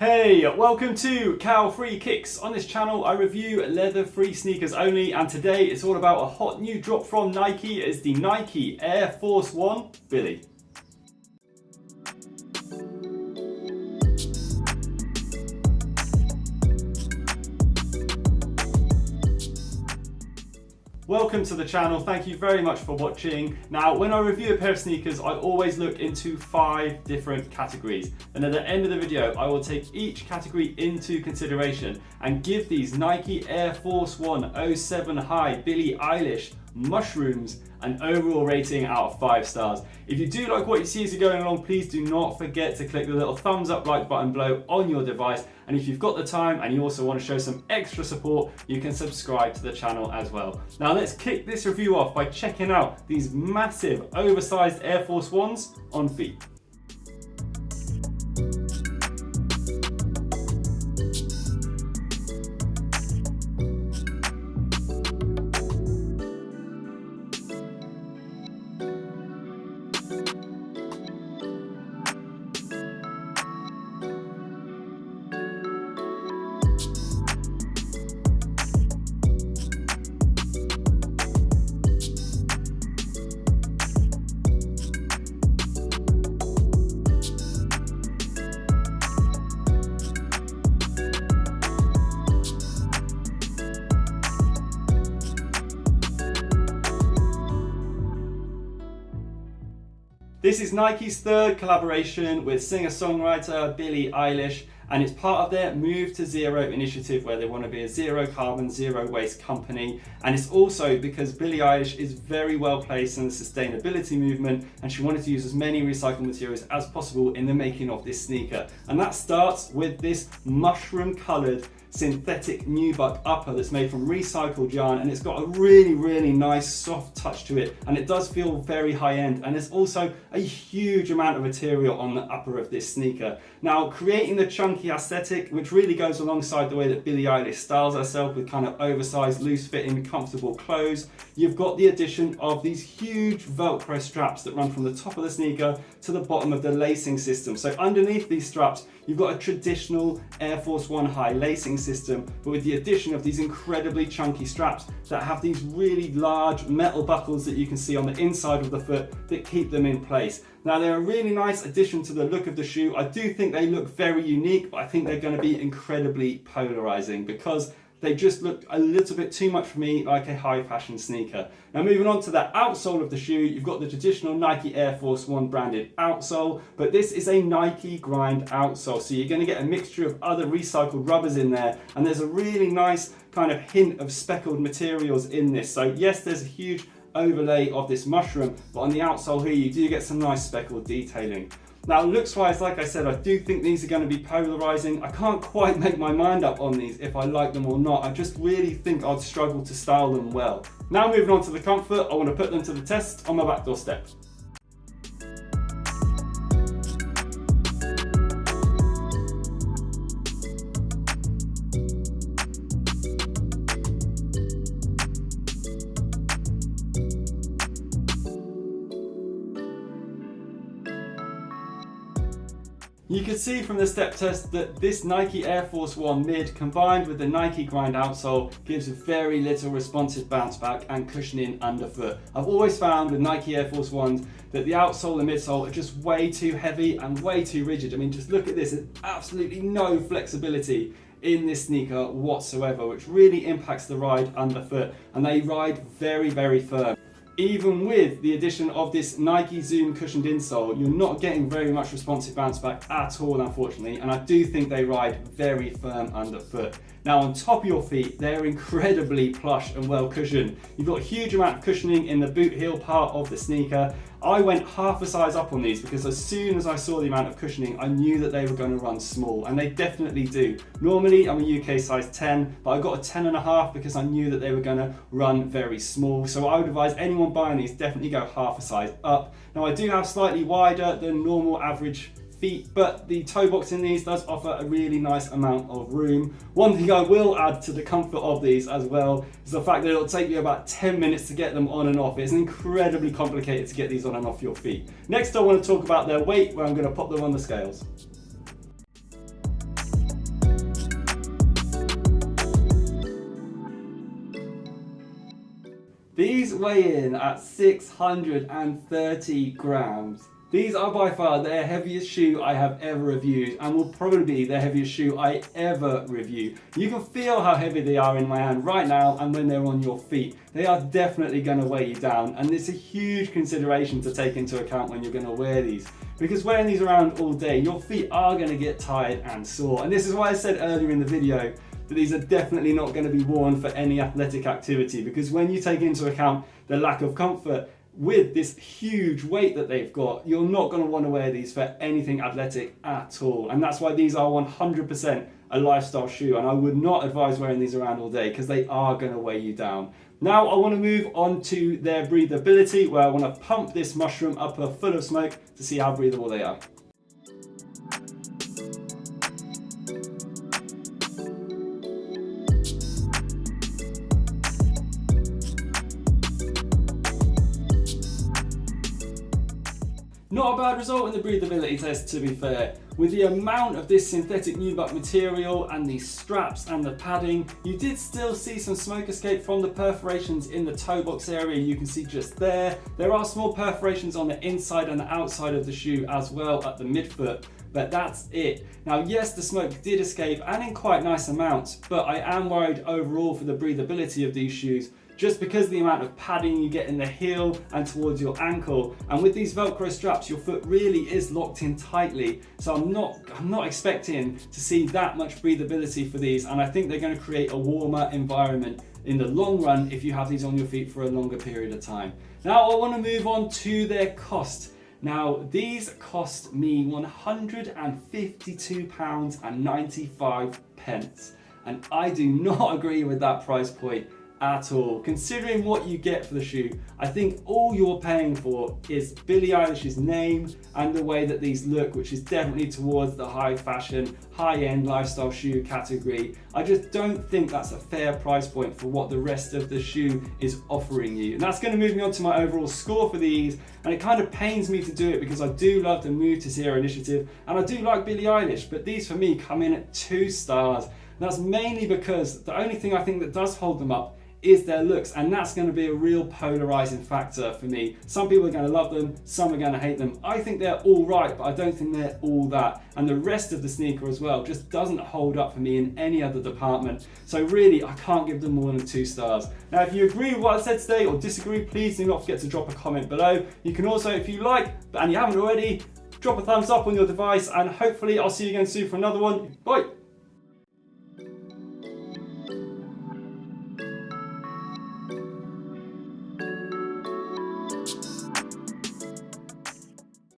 Hey, welcome to Cow Free Kicks. On this channel I review leather-free sneakers only, and today it's all about a hot new drop from Nike. It's the Nike Air Force 1 Billy. Welcome to the channel, thank you very much for watching. Now, when I review a pair of sneakers, I always look into 5 different categories. And at the end of the video, I will take each category into consideration and give these Nike Air Force 1 07 High Billie Eilish mushrooms an overall rating out of 5 stars. If you do like what you see as you're going along, please do not forget to click the little thumbs up like button below on your device. And if you've got the time and you also want to show some extra support, you can subscribe to the channel as well. Now let's kick this review off by checking out these massive oversized Air Force 1s on feet. This is Nike's third collaboration with singer-songwriter Billie Eilish, and it's part of their Move to Zero initiative, where they want to be a zero carbon, zero waste company. And it's also because Billie Eilish is very well placed in the sustainability movement, and she wanted to use as many recycled materials as possible in the making of this sneaker. And that starts with this mushroom coloured synthetic nubuck upper that's made from recycled yarn, and it's got a really nice soft touch to it, and it does feel very high end. And there's also a huge amount of material on the upper of this sneaker. Now, creating the chunky aesthetic, which really goes alongside the way that Billie Eilish styles herself with kind of oversized, loose fitting, comfortable clothes, you've got the addition of these huge Velcro straps that run from the top of the sneaker to the bottom of the lacing system. So underneath these straps, you've got a traditional Air Force 1 High lacing system, but with the addition of these incredibly chunky straps that have these really large metal buckles that you can see on the inside of the foot that keep them in place. Now, they're a really nice addition to the look of the shoe. I do think they look very unique, but I think they're going to be incredibly polarizing because they just look a little bit too much for me like a high fashion sneaker. Now, moving on to the outsole of the shoe, you've got the traditional Nike Air Force 1 branded outsole, but this is a Nike Grind outsole. So you're going to get a mixture of other recycled rubbers in there, and there's a really nice kind of hint of speckled materials in this. So yes, there's a huge overlay of this mushroom, but on the outsole here, you do get some nice speckled detailing. Now, looks wise, like I said, I do think these are going to be polarizing. I can't quite make my mind up on these if I like them or not. I just really think I'd struggle to style them well. Now, moving on to the comfort, I want to put them to the test on my back doorstep. You can see from the step test that this Nike Air Force 1 mid combined with the Nike Grind outsole gives very little responsive bounce back and cushioning underfoot. I've always found with Nike Air Force 1s that the outsole and midsole are just way too heavy and way too rigid. I mean, just look at this, there's absolutely no flexibility in this sneaker whatsoever, which really impacts the ride underfoot, and they ride very firm. Even with the addition of this Nike Zoom cushioned insole, you're not getting very much responsive bounce back at all, unfortunately, and I do think they ride very firm underfoot. Now, on top of your feet, they're incredibly plush and well cushioned. You've got a huge amount of cushioning in the boot heel part of the sneaker. I went half a size up on these because as soon as I saw the amount of cushioning, I knew that they were going to run small, and they definitely do. Normally, I'm a UK size 10, but I got a 10.5 because I knew that they were going to run very small. So I would advise anyone buying these, definitely go half a size up. Now, I do have slightly wider than normal average feet, but the toe box in these does offer a really nice amount of room. One thing I will add to the comfort of these as well is the fact that it'll take you about 10 minutes to get them on and off. It's incredibly complicated to get these on and off your feet. Next, I want to talk about their weight, where I'm going to pop them on the scales. These weigh in at 630 grams. These are by far the heaviest shoe I have ever reviewed and will probably be the heaviest shoe I ever review. You can feel how heavy they are in my hand right now and when they're on your feet. They are definitely going to weigh you down, and it's a huge consideration to take into account when you're going to wear these. Because wearing these around all day, your feet are going to get tired and sore. And this is why I said earlier in the video that these are definitely not going to be worn for any athletic activity, because when you take into account the lack of comfort with this huge weight that they've got, you're not going to want to wear these for anything athletic at all. And that's why these are 100% a lifestyle shoe, and I would not advise wearing these around all day because they are going to weigh you down. Now I want to move on to their breathability, where I want to pump this mushroom upper full of smoke to see how breathable they are. Not a bad result in the breathability test, to be fair. With the amount of this synthetic nubuck material and the straps and the padding, you did still see some smoke escape from the perforations in the toe box area. You can see just there. There are small perforations on the inside and the outside of the shoe as well at the midfoot, but that's it. Now yes, the smoke did escape and in quite nice amounts, but I am worried overall for the breathability of these shoes, just because of the amount of padding you get in the heel and towards your ankle. And with these Velcro straps, your foot really is locked in tightly. So I'm not expecting to see that much breathability for these. And I think they're going to create a warmer environment in the long run if you have these on your feet for a longer period of time. Now I want to move on to their cost. Now these cost me £152.95. And I do not agree with that price point at all. Considering what you get for the shoe, I think all you're paying for is Billie Eilish's name and the way that these look, which is definitely towards the high fashion, high-end lifestyle shoe category. I just don't think that's a fair price point for what the rest of the shoe is offering you. And that's going to move me on to my overall score for these, and it kind of pains me to do it because I do love the Move to Zero initiative and I do like Billie Eilish, but these for me come in at 2 stars. And that's mainly because the only thing I think that does hold them up is their looks, and that's going to be a real polarizing factor for me. Some people are going to love them, some are going to hate them. I think they're all right, but I don't think they're all that. And the rest of the sneaker as well just doesn't hold up for me in any other department. So really, I can't give them more than 2 stars. Now, if you agree with what I said today or disagree, please do not forget to drop a comment below. You can also, if you like, and you haven't already, drop a thumbs up on your device, and hopefully I'll see you again soon for another one. Bye.